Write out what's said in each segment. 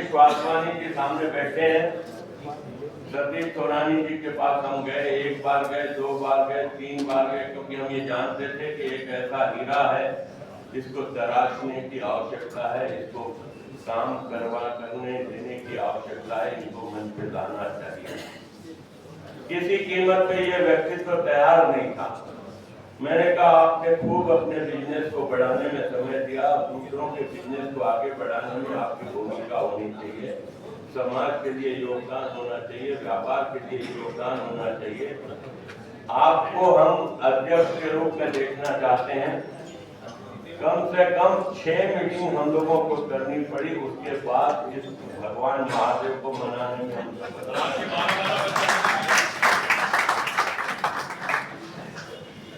राजेश वासवानी जी सामने बैठे हैं। सतीश सोनानी जी के पास हम गए, एक बार गए, 2 बार गए, 3 बार गए, क्योंकि हम ये जानते थे कि एक ऐसा हीरा है जिसको तराशने की आवश्यकता है, इसको काम करने देने की आवश्यकता है, इनको मंच पे लाना चाहिए। किसी कीमत पे ये व्यक्तित्व तैयार नहीं था। मैंने कहा आपने खूब अपने बिजनेस को बढ़ाने में समय दिया, दूसरों के बिजनेस को आगे बढ़ाने में आपकी भूमिका होनी चाहिए, समाज के लिए योगदान होना चाहिए, व्यापार के लिए योगदान होना चाहिए। आपको हम अध्यक्ष के रूप में देखना चाहते हैं। कम से कम 6 मीटिंग हम लोगों को करनी पड़ी, उसके बाद इस भगवान महादेव को मनाने में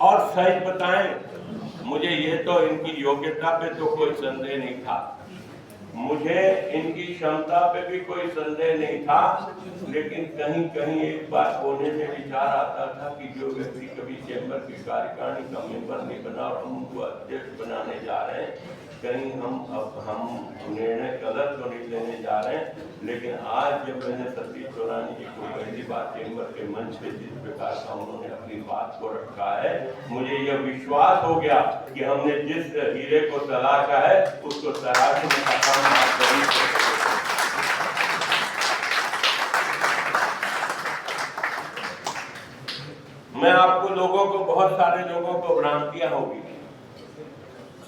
और सच बताएं, मुझे ये तो इनकी योग्यता पे तो कोई संदेह नहीं था, मुझे इनकी क्षमता पे भी कोई संदेह नहीं था, लेकिन कहीं कहीं एक बात होने में विचार आता था कि जो व्यक्ति कभी चैम्बर की कार्यकारिणी का मेंबर नहीं बना और हम उनको अध्यक्ष बनाने जा रहे हैं, कहीं हम निर्णय गलत तो नहीं लेने जा रहे हैं। लेकिन आज जब मैंने सतीश सोनानी जी को पहली बार चैम्बर के मंच पे जिस प्रकार का उन्होंने अपनी बात को रखा है, मुझे यह विश्वास हो गया कि हमने जिस हीरे को तलाशा है उसको तलाशने का काम आप जरूर करेंगे। मैं आपको लोगों को, बहुत सारे लोगों को भ्रांतियां होगी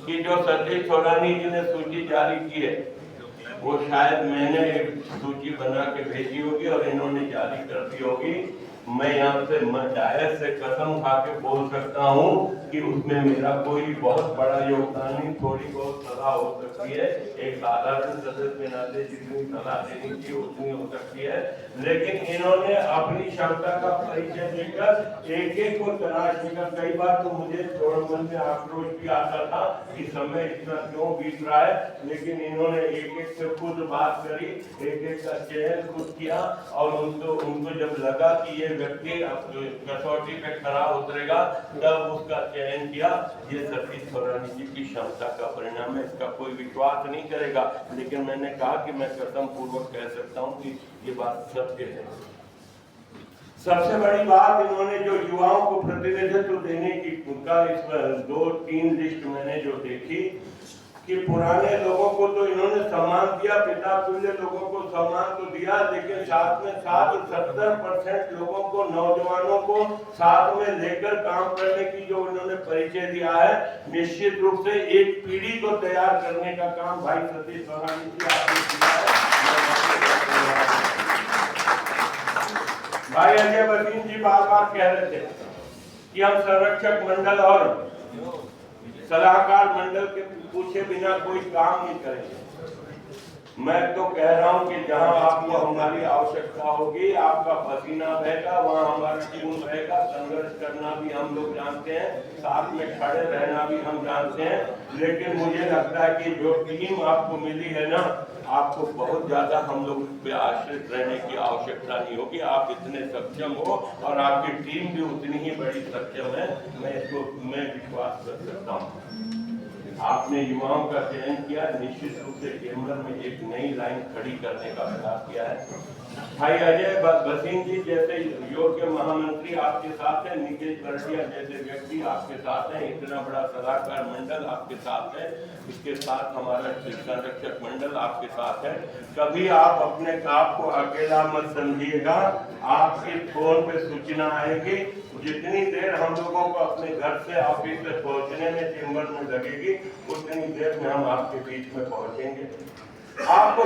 कि जो सतीश सोनानी जी ने सूची जारी की है वो शायद मैंने एक सूची बना के भेजी होगी और इन्होंने जारी कर दी होगी। मैं यहाँ से जायज से कसम खा के बोल सकता हूँ कि उसमें मेरा कोई बहुत बड़ा योगदान नहीं, थोड़ी बहुत सलाह हो सकती है, एक साधारण सदस्य के नाते जितनी सलाह देनी चाहिए उतनी हो सकती है, लेकिन इन्होंने अपनी क्षमता का परिचय देकर एक एक को तलाशने का, कई बार तो मुझे थोड़ा मन में आक्रोश भी आता था कि समय इतना क्यों बीत रहा है, लेकिन इन्होंने एक एक से खुद बात करी, एक एक का चयन खुद किया और उनको जब लगा कि ये व्यक्ति कसौटी पे खरा उतरेगा तब उसका चयन किया। ये सतीश सोनानी जी की क्षमता का परिणाम है, इसका कोई विश्वास नहीं करेगा, लेकिन मैंने कहा कि मैं कसम पूर्वक कह सकता हूँ कि ये बात सत्य है। सबसे बड़ी बात, इन्होंने जो युवाओं को प्रतिनिधित्व देने की उनका इसमें 2-3 लिस्ट मैंने जो देखी कि पुराने लोगों को तो इन्होंने सम्मान दिया, पिता तुल्य लोगों को सम्मान तो दिया, लेकिन साथ में 70% लोगों को, नौजवानों को साथ में लेकर काम करने की जो इन्होंने परिचय दिया है, निश्चित रूप से एक पीढ़ी को तैयार करने का काम भाई सतीश सोनानी जी आपने किया है। भाई अजय बसीन जी बार-बार कह रहे थे कि हम संरक्षक मंडल और सलाहकार मंडल के पूछे बिना कोई काम नहीं करेंगे। मैं तो कह रहा हूं कि जहां आपको हमारी आवश्यकता होगी, आपका पसीना बहेगा, वहां हमारा खून बहेगा, संघर्ष करना भी हम लोग जानते हैं, साथ में खड़े रहना भी हम जानते हैं, लेकिन मुझे लगता है कि जो टीम आपको मिली है ना, आपको बहुत ज्यादा हम लोग पे आश्रित रहने की आवश्यकता नहीं होगी। आप इतने सक्षम हो और आपकी टीम भी उतनी ही बड़ी सक्षम है, मैं विश्वास कर सकता हूँ। आपने युवाओं का चयन किया, निश्चित रूप से चैम्बर में एक नई लाइन खड़ी करने का प्रयास किया है। भाई अजय बसीन जी जैसे योग्य महामंत्री आपके साथ है, निकेश बरटिया जैसे व्यक्ति आपके साथ है, इतना बड़ा सलाहकार मंडल आपके साथ है, इसके साथ हमारा संरक्षक मंडल आपके साथ है। कभी आप अपने आप को अकेला मत समझिएगा, आपके फोन पे सूचना आएगी, जितनी देर हम लोगों को अपने घर से ऑफिस से पहुंचने में चैम्बर में लगेगी, उतनी देर में हम आपके बीच में पहुंचेंगे। आपको